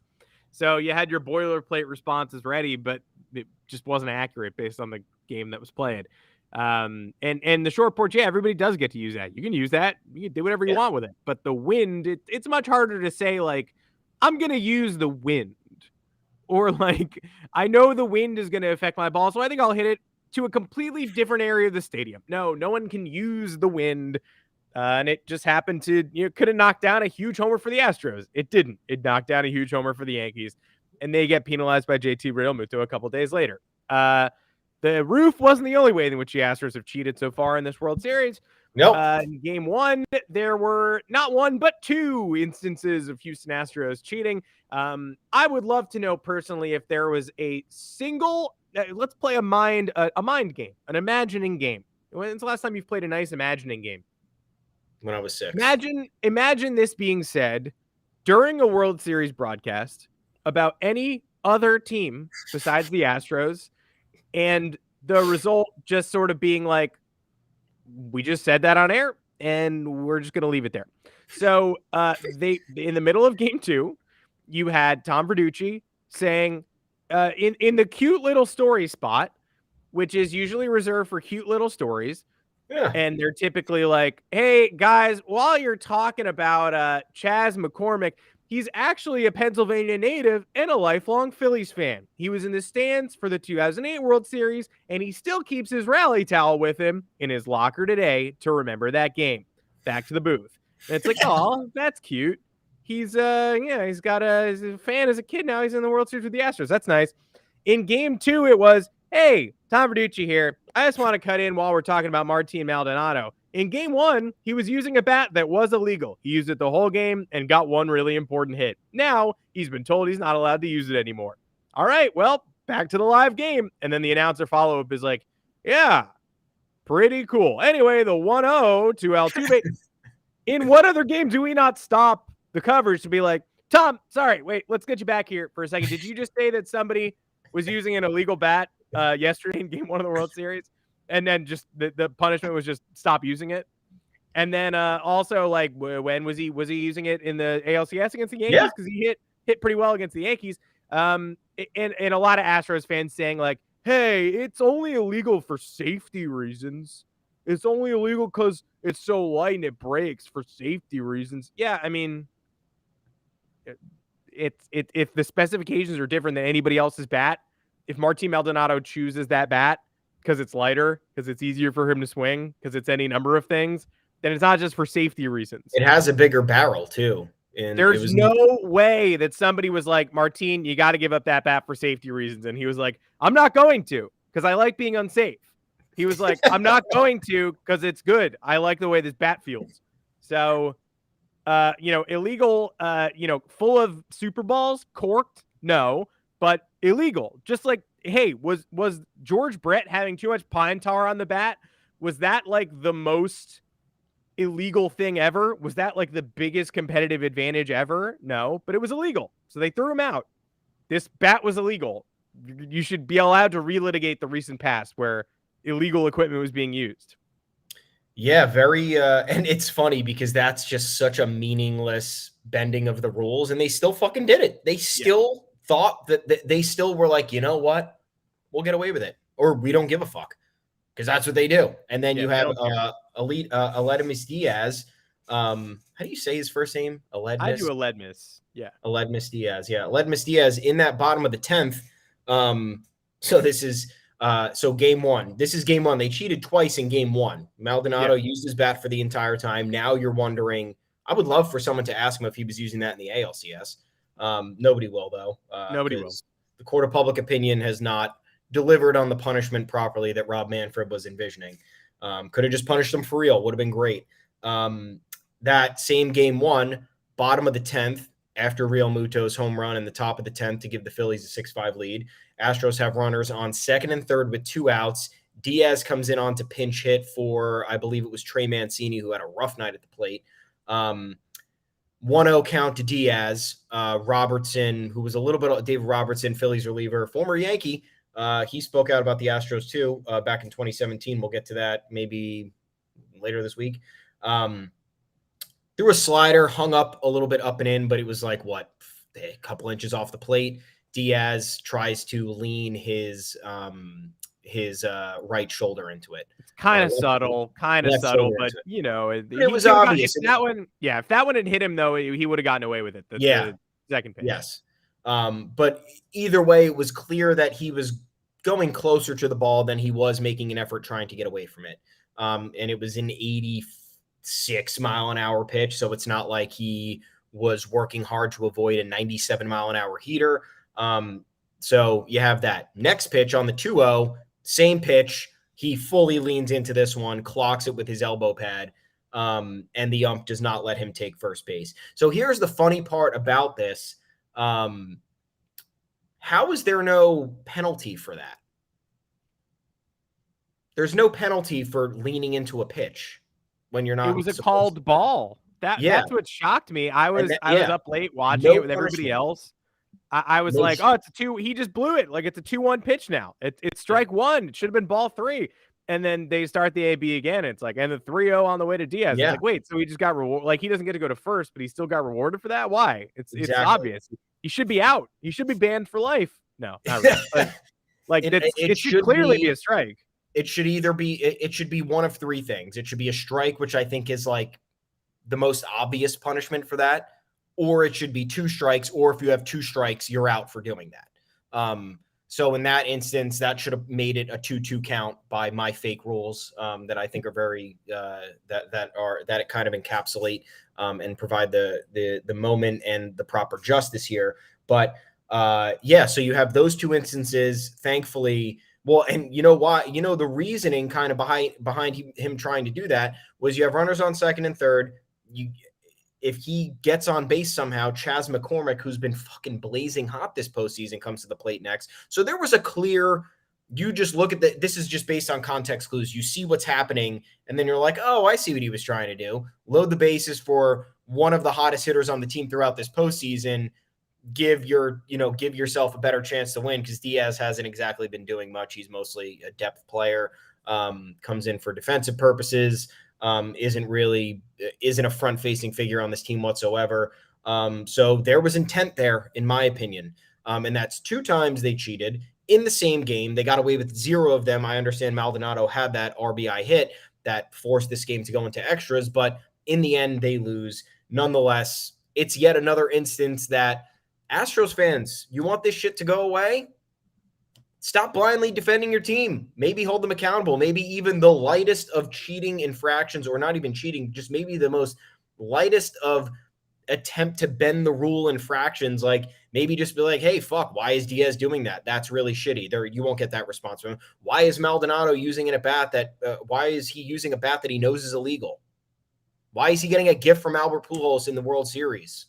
So you had your boilerplate responses ready, but it just wasn't accurate based on the game that was played. And the short porch, yeah, everybody does get to use that. You can use that. You can do whatever you want with it. But the wind, it's much harder to say, like, I'm going to use the wind. Or like, I know the wind is going to affect my ball, so I think I'll hit it to a completely different area of the stadium. No one can use the wind. And it just happened to, could have knocked down a huge homer for the Astros. It didn't. It knocked down a huge homer for the Yankees. And they get penalized by JT Realmuto a couple days later. The roof wasn't the only way in which the Astros have cheated so far in this World Series. Nope. In game one, there were not one, but two instances of Houston Astros cheating. I would love to know personally if there was a single, let's play a mind game, an imagining game. When's the last time you've played a nice imagining game? When I was 6. Imagine this being said during a World Series broadcast about any other team besides the Astros, and the result just sort of being like, we just said that on air, and we're just going to leave it there. So they, in the middle of game 2, you had Tom Verducci saying in the cute little story spot, which is usually reserved for cute little stories. Yeah. And they're typically like, hey, guys, while you're talking about Chas McCormick, he's actually a Pennsylvania native and a lifelong Phillies fan. He was in the stands for the 2008 World Series, and he still keeps his rally towel with him in his locker today to remember that game. Back to the booth. And it's like, oh, that's cute. He's he's a fan as a kid now. He's in the World Series with the Astros. That's nice. In game 2, it was, hey, Tom Verducci here. I just want to cut in while we're talking about Martin Maldonado. In game 1, he was using a bat that was illegal. He used it the whole game and got one really important hit. Now, he's been told he's not allowed to use it anymore. All right, well, back to the live game. And then the announcer follow-up is like, yeah, pretty cool. Anyway, the 1-0 to Altuve. In what other game do we not stop the coverage to be like, Tom, sorry, wait, let's get you back here for a second. Did you just say that somebody was using an illegal bat yesterday in game 1 of the World Series? And then just the punishment was just stop using it. And then also, like, when was he using it in the ALCS against the Yankees? Because he hit pretty well against the Yankees. And a lot of Astros fans saying, like, hey, it's only illegal for safety reasons. It's only illegal because it's so light and it breaks for safety reasons. Yeah, I mean, if the specifications are different than anybody else's bat, if Martin Maldonado chooses that bat because it's lighter, because it's easier for him to swing, because it's any number of things, then it's not just for safety reasons. It has a bigger barrel, too. And there's no way that somebody was like, Martin, you got to give up that bat for safety reasons. And he was like, I'm not going to, because I like being unsafe. He was like, I'm not going to because it's good. I like the way this bat feels. So, illegal, full of Super Balls, corked, no, but illegal. Just like, hey, was George Brett having too much pine tar on the bat? Was that like the most illegal thing ever? Was that like the biggest competitive advantage ever? No, but it was illegal. So they threw him out. This bat was illegal. You should be allowed to relitigate the recent past where illegal equipment was being used. Yeah, very. And it's funny because that's just such a meaningless bending of the rules. And they still fucking did it. They still thought that they still were like, you know what? We'll get away with it. Or we don't give a fuck. Because that's what they do. And then you have Aledmus Diaz. How do you say his first name? Aledmus? I do Aledmus. Yeah. Aledmus Diaz. Yeah. Aledmus Diaz in that bottom of the 10th. So this is game 1. This is game 1. They cheated twice in game 1. Maldonado used his bat for the entire time. Now you're wondering, I would love for someone to ask him if he was using that in the ALCS. Nobody will, though. Nobody will. The court of public opinion has not delivered on the punishment properly that Rob Manfred was envisioning. Could have just punished him for real. Would have been great. That same game 1, bottom of the 10th, after Realmuto's home run in the top of the 10th to give the Phillies a 6-5 lead. Astros have runners on second and third with 2 outs. Diaz comes in on to pinch hit for, I believe it was Trey Mancini, who had a rough night at the plate. 1-0 count to Diaz. Robertson, who was a little bit of David Robertson, Phillies reliever, former Yankee. He spoke out about the Astros too, back in 2017. We'll get to that maybe later this week. Threw a slider, hung up a little bit up and in, but it was like, a couple inches off the plate. Diaz tries to lean his his right shoulder into it. It's kind of Left subtle, but shoulder you know, it was he could have got, obvious. if that one had hit him though, he would have gotten away with it. The second pitch. Yes. But either way, it was clear that he was going closer to the ball than he was making an effort trying to get away from it. And it was an 86-mile-an-hour pitch, so it's not like he was working hard to avoid a 97-mile-an-hour heater. So you have that. Next pitch on the 2-0, same pitch. He fully leans into this one, clocks it with his elbow pad, and the ump does not let him take first base. So here's the funny part about this. How is there no penalty for that? There's no penalty for leaning into a pitch when you're not. It was a called ball. That's what shocked me. I was up late watching it with everybody else. I was like, oh, it's a 2. He just blew it. Like, it's a 2-1 pitch now. It's strike 1. It should have been ball 3. And then they start the AB again. It's like, and the 3-0 on the way to Diaz. It's like, wait, so he just got rewarded. Like, he doesn't get to go to first, but he still got rewarded for that? Why? It's obvious. He should be out. He should be banned for life. No, not really. But, it should clearly be a strike. It should either be, it should be one of 3 things. It should be a strike, which I think is like the most obvious punishment for that, or it should be 2 strikes, or if you have 2 strikes, you're out for doing that. So in that instance, that should have made it a 2-2 count by my fake rules that I think are very that kind of encapsulate and provide the moment and the proper justice here. But so you have those 2 instances, thankfully. Well, and you know why? You know, the reasoning kind of behind him trying to do that was you have runners on second and third. If he gets on base somehow, Chas McCormick, who's been fucking blazing hot this postseason, comes to the plate next. So there was a clear, you just look at this is just based on context clues. You see what's happening, and then you're like, oh, I see what he was trying to do. Load the bases for one of the hottest hitters on the team throughout this postseason. Give yourself a better chance to win, because Diaz hasn't exactly been doing much. He's mostly a depth player, comes in for defensive purposes. Isn't a front-facing figure on this team whatsoever. So there was intent there, in my opinion. And that's 2 times they cheated in the same game. They got away with 0 of them. I understand Maldonado had that RBI hit that forced this game to go into extras, but in the end, they lose. Nonetheless, it's yet another instance that Astros fans, you want this shit to go away? Stop blindly defending your team. Maybe hold them accountable. Maybe even the lightest of cheating infractions, or not even cheating, just maybe the most lightest of attempt to bend the rule infractions. Like, maybe just be like, hey, fuck, why is Diaz doing that? That's really shitty. You won't get that response from him. Why is Maldonado using why is he using a bat that he knows is illegal? Why is he getting a gift from Albert Pujols in the World Series?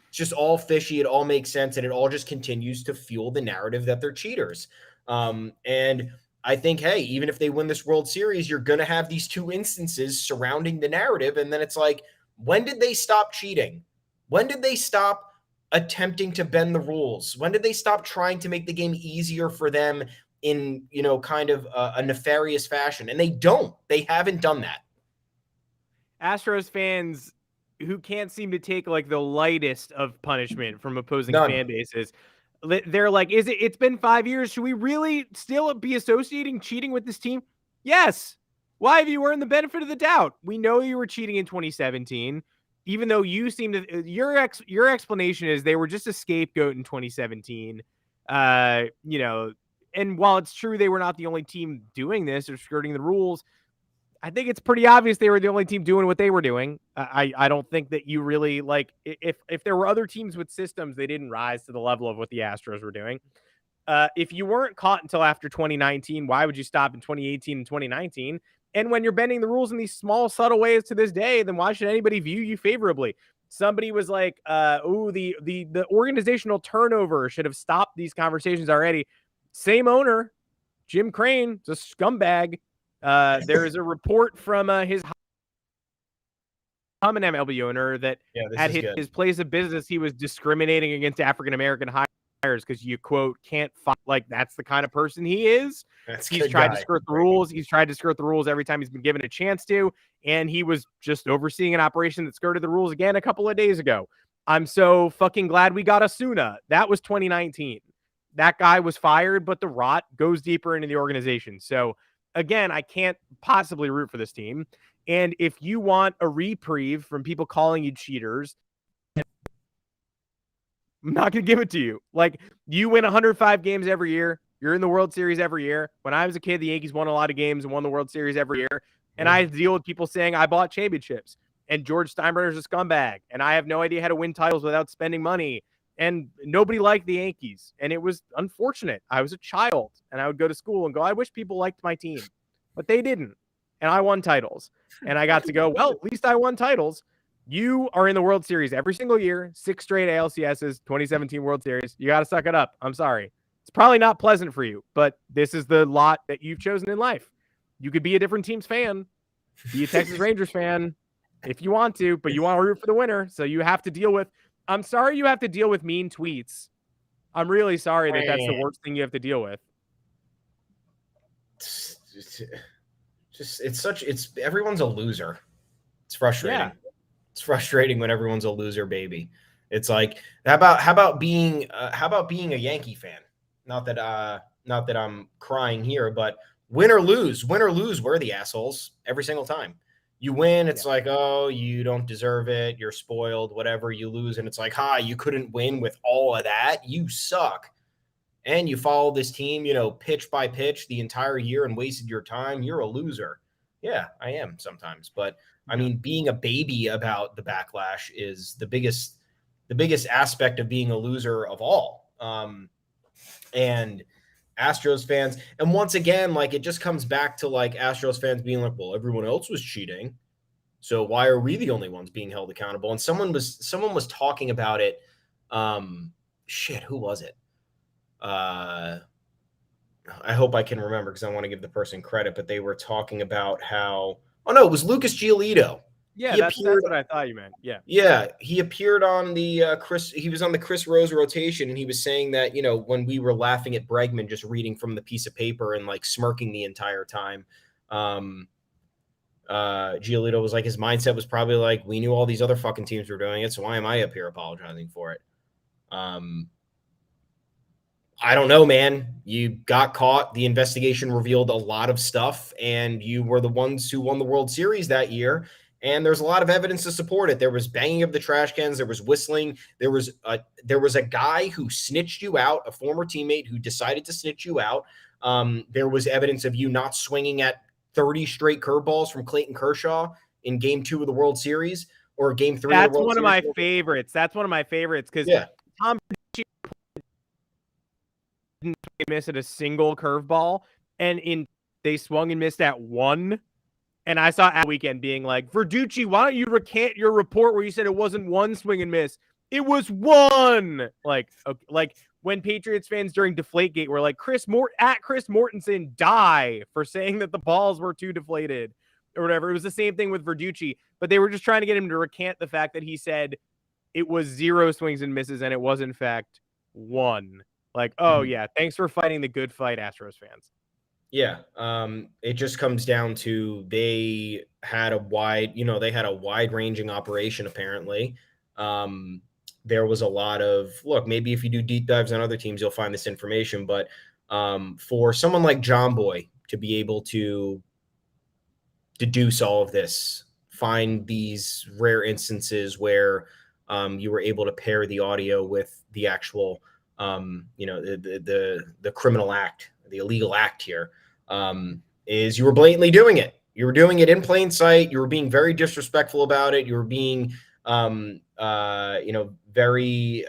It's just all fishy. It all makes sense. And it all just continues to fuel the narrative that they're cheaters. And I think, hey, even if they win this World Series, you're going to have these 2 instances surrounding the narrative. And then it's like, when did they stop cheating? When did they stop attempting to bend the rules? When did they stop trying to make the game easier for them in, kind of a nefarious fashion? And they haven't done that. Astros fans who can't seem to take like the lightest of punishment from opposing fan bases. They're like, it's been 5 years. Should we really still be associating cheating with this team? Yes. Why have you earned the benefit of the doubt? We know you were cheating in 2017, even though you seem to, your explanation is they were just a scapegoat in 2017. And while it's true they were not the only team doing this or skirting the rules, I think it's pretty obvious they were the only team doing what they were doing. I don't think that you really, like, if there were other teams with systems, they didn't rise to the level of what the Astros were doing. If you weren't caught until after 2019, why would you stop in 2018 and 2019? And when you're bending the rules in these small, subtle ways to this day, then why should anybody view you favorably? Somebody was like, the organizational turnover should have stopped these conversations already. Same owner, Jim Crane, is a scumbag. There is a report from his an MLB owner that at his place of business, he was discriminating against African-American hires because you, quote, can't find, like, that's the kind of person he is. He's tried to skirt the rules. He's tried to skirt the rules every time he's been given a chance to. And he was just overseeing an operation that skirted the rules again a couple of days ago. I'm so fucking glad we got Asuna. That was 2019. that guy was fired, but the rot goes deeper into the organization. So again, I can't possibly root for this team. And if you want a reprieve from people calling you cheaters, I'm not going to give it to you. Like, you win 105 games every year. You're in the World Series every year. When I was a kid, the Yankees won a lot of games and won the World Series every year. And I deal with people saying I bought championships and George Steinbrenner's a scumbag and I have no idea how to win titles without spending money. And nobody liked the Yankees. And it was unfortunate. I was a child and I would go to school and go, I wish people liked my team, but they didn't. And I won titles and I got to go, well, at least I won titles. You are in the World Series every single year, 6 straight ALCSs, 2017 World Series. You got to suck it up. I'm sorry. It's probably not pleasant for you, but this is the lot that you've chosen in life. You could be a different team's fan, be a Texas Rangers fan if you want to, but you want to root for the winner. So you have to deal with, I'm sorry you have to deal with mean tweets. I'm really sorry that that's the worst thing you have to deal with. It's everyone's a loser. It's frustrating. Yeah. It's frustrating when everyone's a loser, baby. It's like, how about being a Yankee fan? Not that I'm crying here, but win or lose, we're the assholes every single time. You win, it's like, oh, you don't deserve it, you're spoiled, whatever. You lose, and it's like, you couldn't win with all of that. You suck. And you follow this team, pitch by pitch the entire year and wasted your time. You're a loser. Yeah, I am sometimes, but I mean, being a baby about the backlash is the biggest aspect of being a loser of all. And Astros fans, and once again, like, it just comes back to like Astros fans being like, well, everyone else was cheating, so why are we the only ones being held accountable? And someone was talking about it. Who was it? I hope I can remember because I want to give the person credit, but they were talking about how, it was Lucas Giolito. Yeah, that's what I thought you meant. Yeah. Yeah. He appeared on the he was on the Chris Rose rotation, and he was saying that, when we were laughing at Bregman just reading from the piece of paper and like smirking the entire time, Giolito was like, his mindset was probably like, we knew all these other fucking teams were doing it, so why am I up here apologizing for it? I don't know, man. You got caught. The investigation revealed a lot of stuff, and you were the ones who won the World Series that year. And there's a lot of evidence to support it. There was banging of the trash cans. There was whistling. There was a guy who snitched you out, a former teammate who decided to snitch you out. There was evidence of you not swinging at 30 straight curveballs from Clayton Kershaw in Game 2 of the World Series or Game 3 of the World Series. That's one of my favorites. That's one of my favorites because Tom didn't miss at a single curveball, and they swung and missed at one. And I saw at weekend being like, Verducci, why don't you recant your report where you said it wasn't one swing and miss? It was one. Like when Patriots fans during Deflategate were like, Chris Mortensen die for saying that the balls were too deflated or whatever. It was the same thing with Verducci, but they were just trying to get him to recant the fact that he said it was 0 swings and misses and it was in fact 1. Like, yeah, thanks for fighting the good fight, Astros fans. Yeah, it just comes down to they had a wide-ranging operation, apparently. There was a lot of, maybe if you do deep dives on other teams, you'll find this information, but for someone like John Boy to be able to deduce all of this, find these rare instances where you were able to pair the audio with the actual, the criminal act, the illegal act here, is you were blatantly doing it. You were doing it in plain sight. You were being very disrespectful about it. You were being, very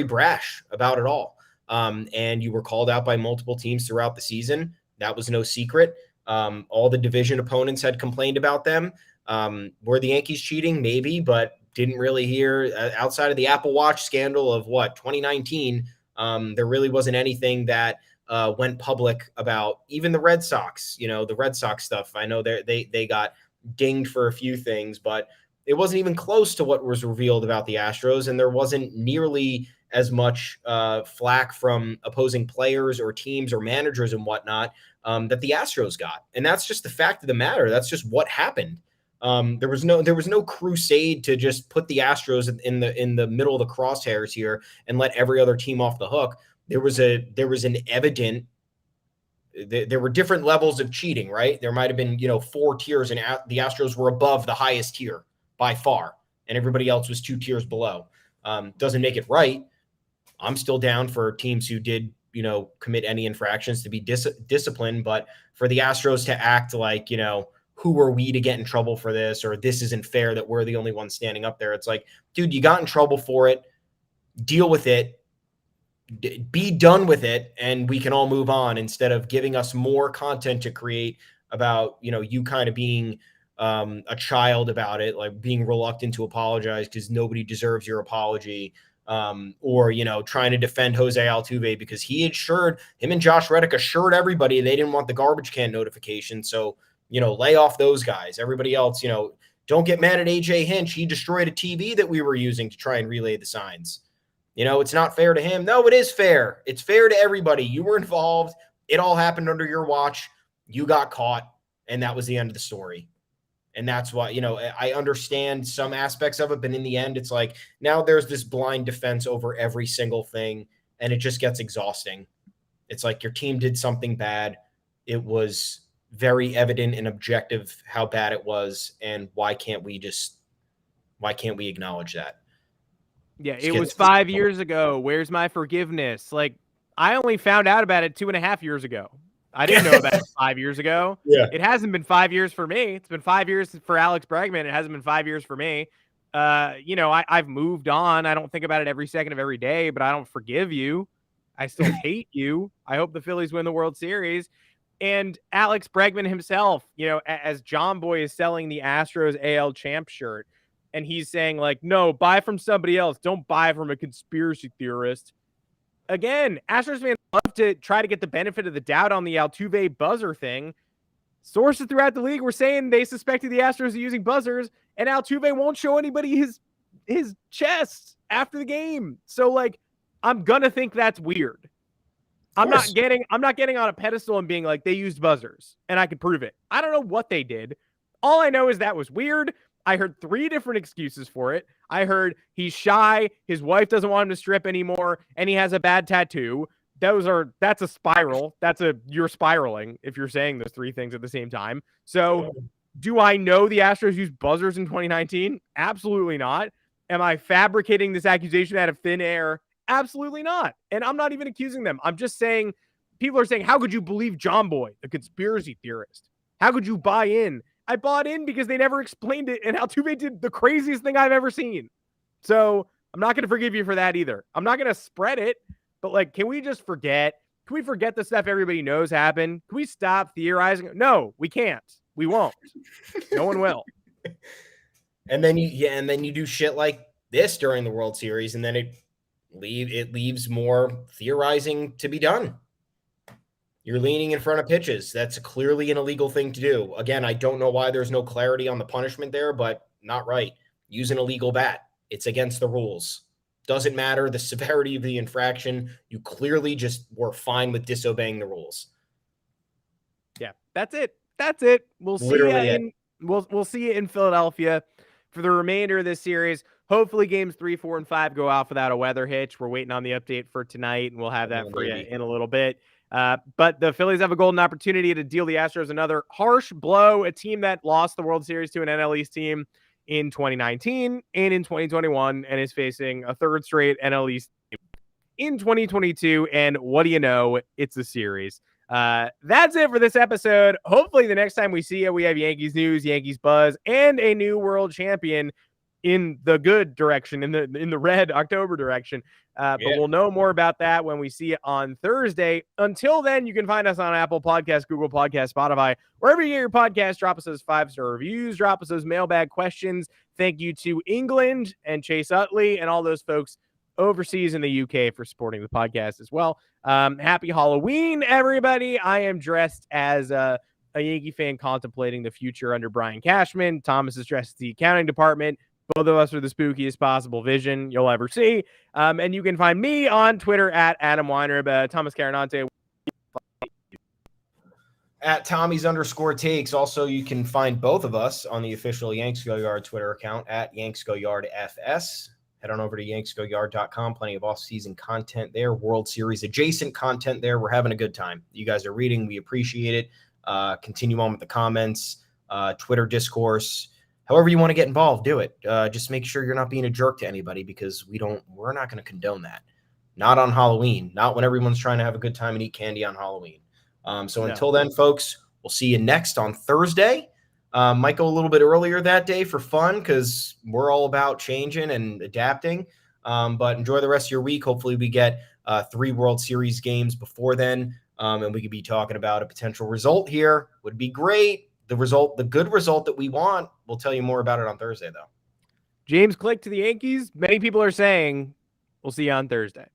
brash about it all. And you were called out by multiple teams throughout the season. That was no secret. All the division opponents had complained about them. Were the Yankees cheating? Maybe, but didn't really hear outside of the Apple Watch scandal of 2019. There really wasn't anything that went public about even the Red Sox, the Red Sox stuff. I know they got dinged for a few things, but it wasn't even close to what was revealed about the Astros. And there wasn't nearly as much flack from opposing players or teams or managers and whatnot that the Astros got. And that's just the fact of the matter. That's just what happened. There was no crusade to just put the Astros in the middle of the crosshairs here and let every other team off the hook. there was an evident, there were different levels of cheating, right? There might have been, 4 tiers, and the Astros were above the highest tier by far, and everybody else was 2 tiers below. Doesn't make it right. I'm still down for teams who did, commit any infractions to be disciplined, but for the Astros to act like, who are we to get in trouble for this, or this isn't fair that we're the only ones standing up there. It's like, dude, you got in trouble for it. Deal with it. Be done with it, and we can all move on, instead of giving us more content to create about, you kind of being a child about it, like being reluctant to apologize because nobody deserves your apology. Or, trying to defend Jose Altuve because him and Josh Reddick assured everybody they didn't want the garbage can notification. So, lay off those guys. Everybody else, don't get mad at AJ Hinch. He destroyed a TV that we were using to try and relay the signs. It's not fair to him. No, it is fair. It's fair to everybody. You were involved. It all happened under your watch. You got caught, and that was the end of the story. And that's why, I understand some aspects of it, but in the end, it's like, now there's this blind defense over every single thing, and it just gets exhausting. It's like your team did something bad. It was very evident and objective how bad it was, and why can't we acknowledge that? Yeah, it was 5 years ago. Where's my forgiveness? Like, I only found out about it 2.5 years ago. I didn't know about it 5 years ago. Yeah. It hasn't been 5 years for me. It's been 5 years for Alex Bregman. It hasn't been 5 years for me. I've moved on. I don't think about it every second of every day, but I don't forgive you. I still hate you. I hope the Phillies win the World Series. And Alex Bregman himself, as John Boy is selling the Astros AL champ shirt, and he's saying, like, no, buy from somebody else. Don't buy from a conspiracy theorist. Again, Astros fans love to try to get the benefit of the doubt on the Altuve buzzer thing. Sources throughout the league were saying they suspected the Astros of using buzzers, and Altuve won't show anybody his chest after the game. So, like, I'm gonna think that's weird. I'm not getting on a pedestal and being like, they used buzzers and I could prove it. I don't know what they did. All I know is that was weird. I heard 3 different excuses for it. I heard he's shy, his wife doesn't want him to strip anymore, and he has a bad tattoo. That's a spiral. You're spiraling if you're saying those 3 things at the same time. So, do I know the Astros used buzzers in 2019? Absolutely not. Am I fabricating this accusation out of thin air? Absolutely not. And I'm not even accusing them. I'm just saying, people are saying, how could you believe John Boy, the conspiracy theorist? How could you buy in? I bought in because they never explained it, and Altuve did the craziest thing I've ever seen. So I'm not going to forgive you for that either. I'm not going to spread it, but, like, can we just forget? Can we forget the stuff everybody knows happened? Can we stop theorizing? No, we can't. We won't. No one will. And then you do shit like this during the World Series, and then it leaves more theorizing to be done. You're leaning in front of pitches. That's clearly an illegal thing to do. Again, I don't know why there's no clarity on the punishment there, but not right. Use an illegal bat. It's against the rules. Doesn't matter the severity of the infraction. You clearly just were fine with disobeying the rules. Yeah, that's it. That's it. We'll see you in Philadelphia for the remainder of this series. Hopefully games 3, 4, and 5 go out without a weather hitch. We're waiting on the update for tonight, and we'll have that for you in a little bit. But the Phillies have a golden opportunity to deal the Astros another harsh blow, a team that lost the World Series to an NL East team in 2019 and in 2021, and is facing a third straight NL East team in 2022. And what do you know? It's a series. That's it for this episode. Hopefully the next time we see you, we have Yankees news, Yankees buzz, and a new world champion in the good direction, in the red October direction. But we'll know more about that when we see you on Thursday. Until then, you can find us on Apple Podcasts, Google Podcasts, Spotify, wherever you get your podcast. Drop us those 5-star reviews. Drop us those mailbag questions. Thank you to England and Chase Utley and all those folks overseas in the UK for supporting the podcast as well. Happy Halloween, everybody. I am dressed as a Yankee fan contemplating the future under Brian Cashman. Thomas is dressed as the accounting department. Both of us are the spookiest possible vision you'll ever see. And you can find me on Twitter at Adam Weinrib, Thomas Carannante. At Tommy's_takes. Also, you can find both of us on the official Yanks Go Yard Twitter account at Yanks Go Yard FS. head on over to yanksgoyard.com. Plenty of off-season content there, World Series adjacent content there. We're having a good time. You guys are reading. We appreciate it. Continue on with the comments, Twitter discourse. However you want to get involved, do it. Just make sure you're not being a jerk to anybody, because we're not going to condone that. Not on Halloween. Not when everyone's trying to have a good time and eat candy on Halloween. Until then, folks, we'll see you next on Thursday. Might go a little bit earlier that day for fun, because we're all about changing and adapting. But enjoy the rest of your week. Hopefully we get 3 World Series games before then, and we could be talking about a potential result here. Would be great. The good result that we want. We'll tell you more about it on Thursday, though. James Click to the Yankees. Many people are saying we'll see you on Thursday.